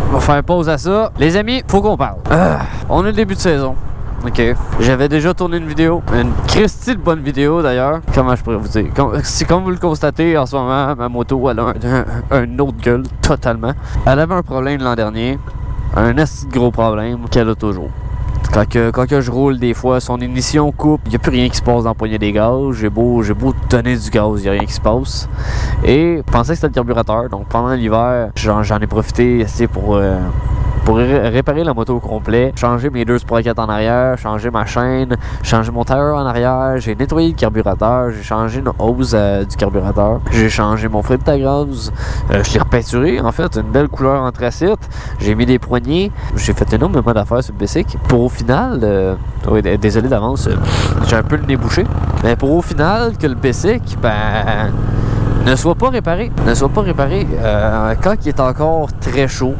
On va faire pause à ça. Les amis, faut qu'on parle. On est le début de saison. OK. J'avais déjà tourné une vidéo. Une Christie de bonne vidéo d'ailleurs. Comment je pourrais vous dire? Comme vous le constatez en ce moment, ma moto elle a un autre gueule totalement. Elle avait un problème l'an dernier. Un assez gros problème qu'elle a toujours. Quand que je roule des fois, son ignition coupe, il n'y a plus rien qui se passe dans le poignet des gaz. J'ai beau donner du gaz, il n'y a rien qui se passe. Et je pensais que c'était le carburateur. Donc pendant l'hiver, j'en ai profité pour réparer la moto au complet, changer mes 2 sprockets en arrière, changer ma chaîne, changer mon tailleur en arrière, j'ai nettoyé le carburateur, j'ai changé une hose du carburateur, j'ai changé mon filtre à gaz, je l'ai repeinturé en fait, une belle couleur anthracite, j'ai mis des poignées, j'ai fait énormément d'affaires sur le Bessic. Pour au final, désolé d'avance, j'ai un peu le nez bouché, mais pour au final que le Bessic, ne soit pas réparé, quand il est encore très chaud.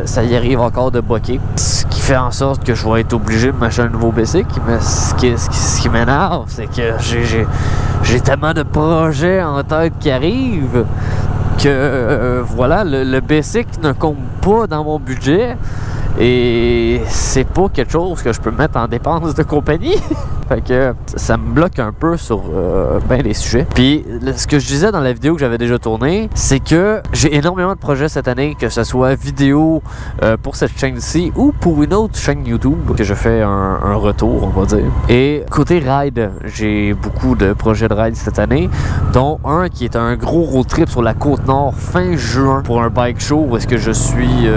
Ça y arrive encore de boquer, ce qui fait en sorte que je vais être obligé de m'acheter un nouveau Bessic. Mais ce qui m'énerve, c'est que j'ai tellement de projets en tête qui arrivent que voilà, le Bessic ne compte pas dans mon budget et c'est pas quelque chose que je peux mettre en dépenses de compagnie. Fait que ça me bloque un peu sur ben les sujets. Puis ce que je disais dans la vidéo que j'avais déjà tournée, c'est que j'ai énormément de projets cette année, que ce soit vidéo pour cette chaîne-ci ou pour une autre chaîne YouTube que je fais un retour, on va dire. Et côté ride, j'ai beaucoup de projets de ride cette année, dont un qui est un gros road trip sur la Côte-Nord fin juin pour un bike show où est-ce que je suis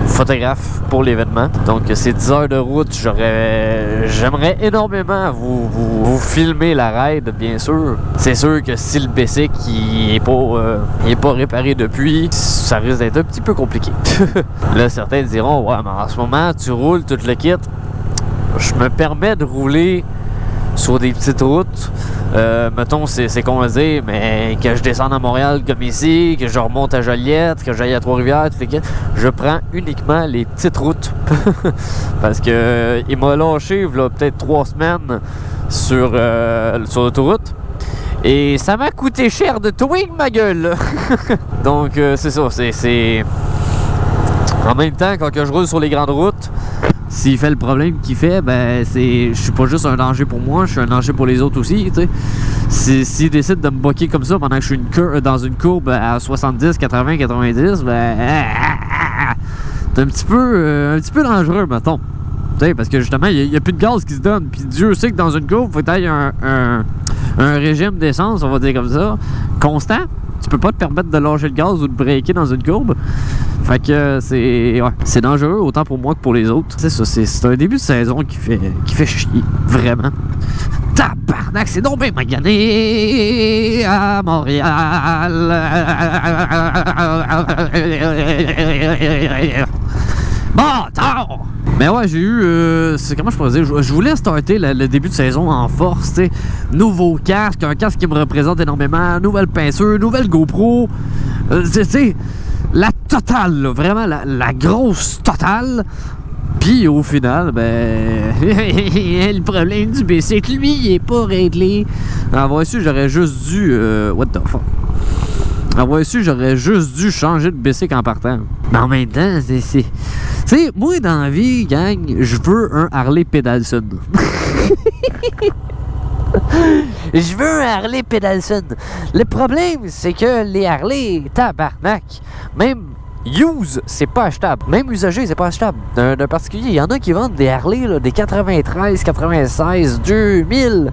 photographe pour l'événement. Donc c'est 10 heures de route. J'aimerais énormément vous filmer la ride, bien sûr. C'est sûr que si le Bessic il est pas réparé depuis, ça risque d'être un petit peu compliqué. Là, certains diront, ouais, mais en ce moment, tu roules tout le kit. Je me permets de rouler sur des petites routes. Mettons, c'est qu'on va dire, mais que je descende à Montréal comme ici, que je remonte à Joliette, que j'aille à Trois-Rivières, tout les kits, je prends uniquement les petites routes. Parce que il m'a lâché là, peut-être 3 semaines sur l'autoroute. Et ça m'a coûté cher de towing, ma gueule. Donc c'est ça, c'est en même temps, quand que je roule sur les grandes routes, s'il fait le problème qu'il fait, ben je suis pas juste un danger pour moi, je suis un danger pour les autres aussi, tu sais. S'il décide de me bloquer comme ça pendant que je suis dans une courbe à 70, 80, 90, ben c'est un petit peu dangereux, mettons. Tu sais, parce que justement, il n'y a plus de gaz qui se donne. Puis Dieu sait que dans une courbe, il faut que tu aies un régime d'essence, on va dire comme ça, constant. Tu peux pas te permettre de lâcher le gaz ou de breaker dans une courbe. Fait que c'est dangereux autant pour moi que pour les autres. C'est ça, c'est un début de saison qui fait chier, vraiment. Tabarnak, c'est donc bien magané à Montréal. Bon, attends! Mais ouais, j'ai eu... comment je pourrais dire? Je voulais starter le début de saison en force, tu sais. Nouveau casque, un casque qui me représente énormément, nouvelle pinceuse, nouvelle GoPro. Tu sais, la totale, là, vraiment la grosse totale. Puis au final, ben... le problème du Bessic, lui, il est pas réglé. Avoir su, j'aurais juste dû... what the fuck? Avoir su, j'aurais juste dû changer de Bessic en partant. Mais en même temps, c'est... Tu sais, moi, dans la vie, gang, je veux un Harley Pedalson. Je veux un Harley Pedalson. Le problème, c'est que les Harley, tabarnak, même use, c'est pas achetable. Même usagé, c'est pas achetable. D'un particulier, il y en a qui vendent des Harley, là, des 93, 96, 2000.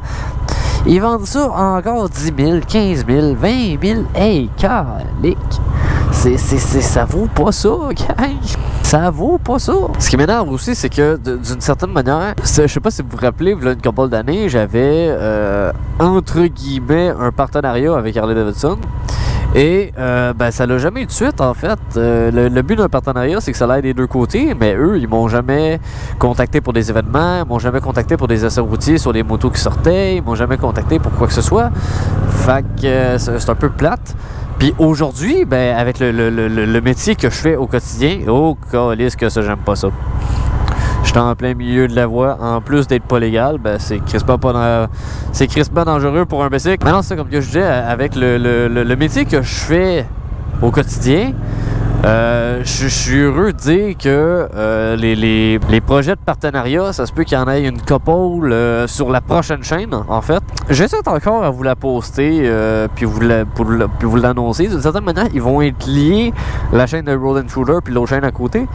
Ils vendent ça encore 10 000, 15 000, 20 000. Hey, calique. Ça vaut pas ça, gang. Ça vaut pas ça. Ce qui m'énerve aussi, c'est que d'une certaine manière, je sais pas si vous vous rappelez, il y a une couple d'années, j'avais entre guillemets un partenariat avec Harley Davidson. Et ben ça l'a jamais eu de suite en fait. Le but d'un partenariat, c'est que ça aille des deux côtés, mais eux, ils m'ont jamais contacté pour des événements, ils m'ont jamais contacté pour des essais routiers sur les motos qui sortaient, ils m'ont jamais contacté pour quoi que ce soit. Fait que c'est un peu plate. Puis aujourd'hui, ben avec le métier que je fais au quotidien, oh câlisse que ça, j'aime pas ça. J'étais en plein milieu de la voie, en plus d'être pas légal, ben c'est crispement dangereux pour un Bessic. Maintenant, c'est comme que je disais, avec le métier que je fais au quotidien, Je suis heureux de dire que les projets de partenariat, ça se peut qu'il y en ait une couple sur la prochaine chaîne, en fait. J'essaie encore à vous la poster, puis vous l'annoncer. D'une certaine manière, ils vont être liés, la chaîne de Roll Intruder puis l'autre chaîne à côté.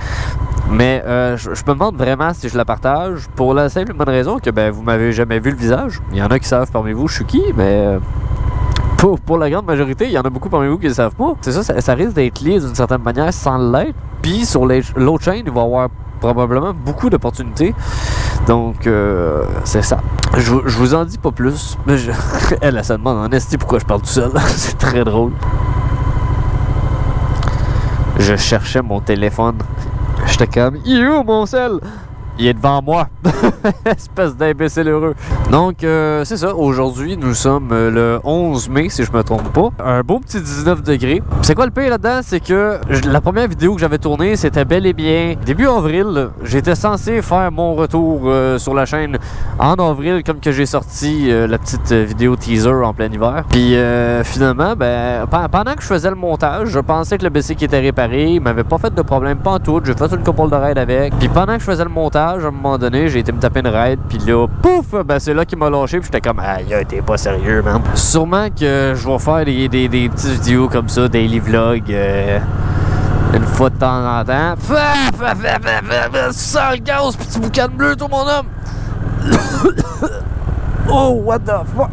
Mais je me demande vraiment si je la partage, pour la simple et bonne raison que vous m'avez jamais vu le visage. Il y en a qui savent parmi vous je suis qui, mais... Pour la grande majorité, il y en a beaucoup parmi vous qui ne le savent pas. C'est ça risque d'être lié d'une certaine manière sans l'être. Puis sur l'autre chaîne, il va y avoir probablement beaucoup d'opportunités. Donc, c'est ça. Je vous en dis pas plus. Mais elle se demande en esti pourquoi je parle tout seul. C'est très drôle. Je cherchais mon téléphone. J'étais comme, il est où mon sel? Il est devant moi. Espèce d'imbécile heureux. Donc, c'est ça. Aujourd'hui, nous sommes le 11 mai, si je me trompe pas. Un beau petit 19 degrés. C'est quoi le pire là-dedans? C'est que la première vidéo que j'avais tournée, c'était bel et bien début avril. J'étais censé faire mon retour sur la chaîne en avril, comme que j'ai sorti la petite vidéo teaser en plein hiver. Puis, finalement, pendant que je faisais le montage, je pensais que le BC qui était réparé, il m'avait pas fait de problème, pas en tout. J'ai fait une couple de raids avec. Puis, pendant que je faisais le montage, à un moment donné, j'ai été me taper une raid, puis là, pouf, c'est là qu'il m'a lâché, puis j'étais comme, aïe, t'es pas sérieux, man. Sûrement que je vais faire des petites vidéos comme ça, daily vlog, une fois de temps en temps. Sale gaz, petit boucan bleu, tout mon homme. Oh, what the fuck.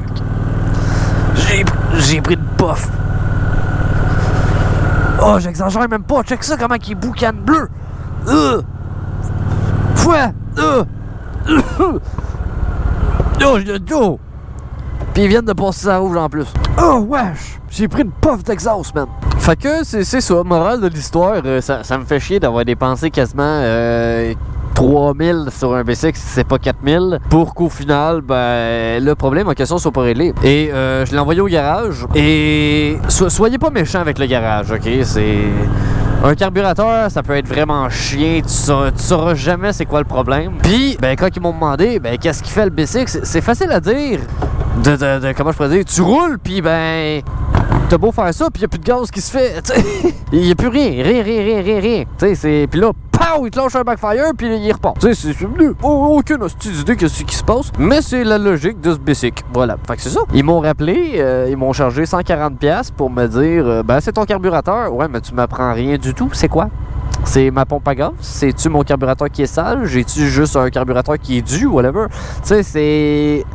J'ai pris une puff. Oh, j'exagère même pas, check ça, comment il boucan bleu. Oh! Puis ils viennent de passer sa rouge en plus. Oh wesh! J'ai pris une puff d'exhaust, man. Fait que c'est ça, morale de l'histoire, ça me fait chier d'avoir dépensé quasiment 3000 sur un B6, c'est pas 4000, pour qu'au final, le problème en question soit pas réglé. Et je l'ai envoyé au garage, et soyez pas méchants avec le garage, ok? C'est... Un carburateur, ça peut être vraiment chiant, tu sauras jamais c'est quoi le problème. Puis, quand ils m'ont demandé, qu'est-ce qui fait le B6, c'est facile à dire. Comment je pourrais dire, tu roules, puis t'as beau faire ça, puis y a plus de gaz qui se fait, il y a plus rien. Tu sais, puis là, pow, il te lâche un backfire, puis il repart. Tu sais, c'est aucune idée de ce qui se passe, mais c'est la logique de ce basic. Voilà, fait que c'est ça. Ils m'ont rappelé, ils m'ont chargé 140$ pour me dire, c'est ton carburateur. Ouais, mais tu m'apprends rien du tout, c'est quoi? C'est ma pompe à gaz? C'est-tu mon carburateur qui est sale? J'ai-tu juste un carburateur qui est dû? Whatever. Tu sais, c'est...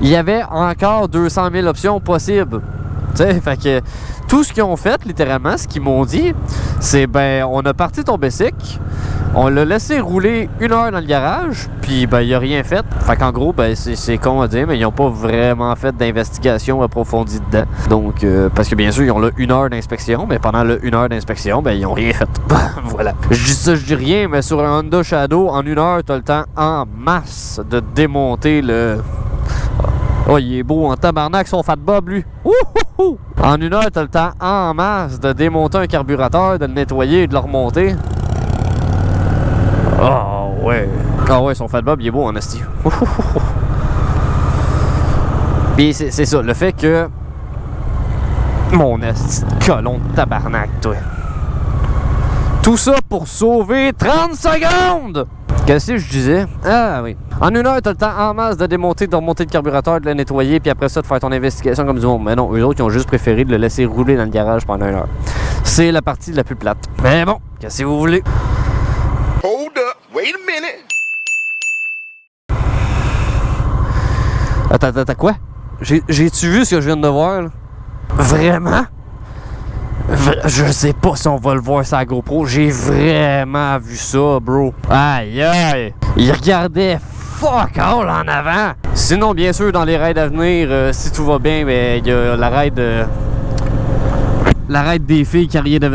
Il y avait encore 200 000 options possibles. Tu sais, fait que tout ce qu'ils ont fait, littéralement, ce qu'ils m'ont dit, c'est on a parti ton Bessic, on l'a laissé rouler 1 heure dans le garage, puis il a rien fait. Fait qu'en gros, c'est con à dire, mais ils n'ont pas vraiment fait d'investigation approfondie dedans. Donc, parce que bien sûr, ils ont là 1 heure d'inspection, mais pendant le 1 heure d'inspection, ils n'ont rien fait. Voilà. Je dis ça, je dis rien, mais sur un Honda Shadow, en 1 heure, t'as le temps en masse de démonter le... Oh, il est beau en tabarnak, son fat bob, lui. Ouhouhou! En 1 heure, t'as le temps en masse de démonter un carburateur, de le nettoyer et de le remonter. Oh, ouais. Ah ouais, son fat bob, il est beau en esti. Puis c'est ça, le fait que... Mon esti de colon de tabarnak, toi. Tout ça pour sauver 30 secondes! Qu'est-ce que je disais? Ah oui. En 1 heure, t'as le temps en masse de démonter, de remonter le carburateur, de le nettoyer, puis après ça, de faire ton investigation comme du monde. Mais non, eux autres, ils ont juste préféré de le laisser rouler dans le garage pendant 1 heure. C'est la partie la plus plate. Mais bon, qu'est-ce que vous voulez? Hold up, wait a minute. Attends, quoi? J'ai-tu vu ce que je viens de voir, là? Vraiment? Je sais pas si on va le voir sur la GoPro. J'ai vraiment vu ça, bro. Aïe, aïe. Il regardait fuck all en avant. Sinon, bien sûr, dans les raids à venir, si tout va bien, il y a la raid... La raid des filles Carrier Harley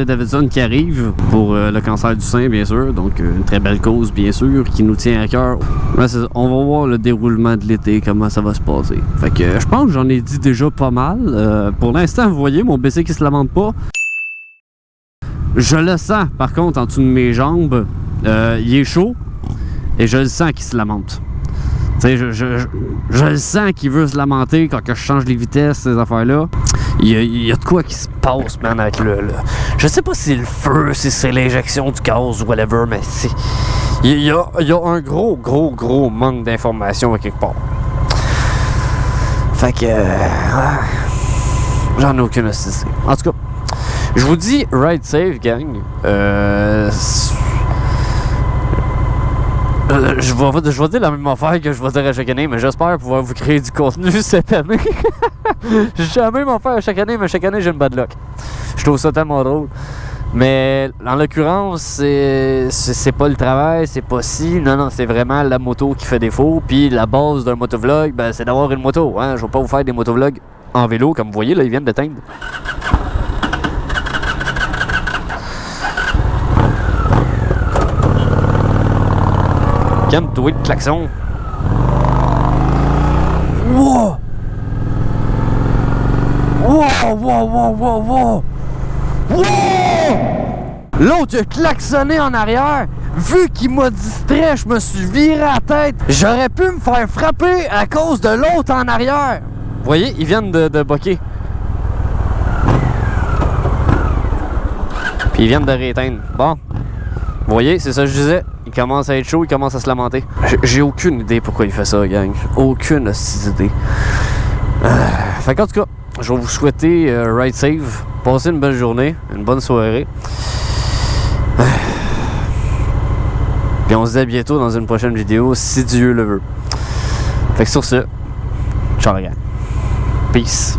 Davidson qui arrive pour le cancer du sein, bien sûr. Donc, une très belle cause, bien sûr, qui nous tient à cœur. Ouais, on va voir le déroulement de l'été, comment ça va se passer. Fait que je pense que j'en ai dit déjà pas mal. Pour l'instant, vous voyez, mon BC qui se lamente pas. Je le sens, par contre, en dessous de mes jambes. Il est chaud et je le sens qu'il se lamente. Tu sais, je le sens qu'il veut se lamenter quand que je change les vitesses, ces affaires-là. Il y a de quoi qui se passe, man, avec le... Je sais pas si c'est le feu, si c'est l'injection du gaz ou whatever, mais c'est... Il y a un gros manque d'informations à quelque part. Fait que... j'en ai aucune idée. En tout cas, je vous dis ride safe, gang. Je vais dire la même affaire que je vais dire à chaque année, mais j'espère pouvoir vous créer du contenu cette année. Je dis la même affaire à chaque année, mais chaque année j'ai une bad luck. Je trouve ça tellement drôle. Mais en l'occurrence, c'est pas le travail, c'est pas si. Non, c'est vraiment la moto qui fait défaut. Puis la base d'un motovlog, ben, c'est d'avoir une moto. Hein? Je vais pas vous faire des motovlogs en vélo, comme vous voyez, là, ils viennent d'éteindre. Calme-toi de klaxon. Wow! Wow! L'autre a klaxonné en arrière. Vu qu'il m'a distrait, je me suis viré la tête. J'aurais pu me faire frapper à cause de l'autre en arrière. Vous voyez, ils viennent de boquer. Puis ils viennent de rééteindre. Bon. Vous voyez, c'est ça que je disais. Il commence à être chaud, il commence à se lamenter. J'ai aucune idée pourquoi il fait ça, gang. Aucune idée. Fait qu'en tout cas, je vais vous souhaiter ride safe. Passez une belle journée, une bonne soirée. Puis on se dit à bientôt dans une prochaine vidéo, si Dieu le veut. Fait que sur ce, ciao les gars. Peace.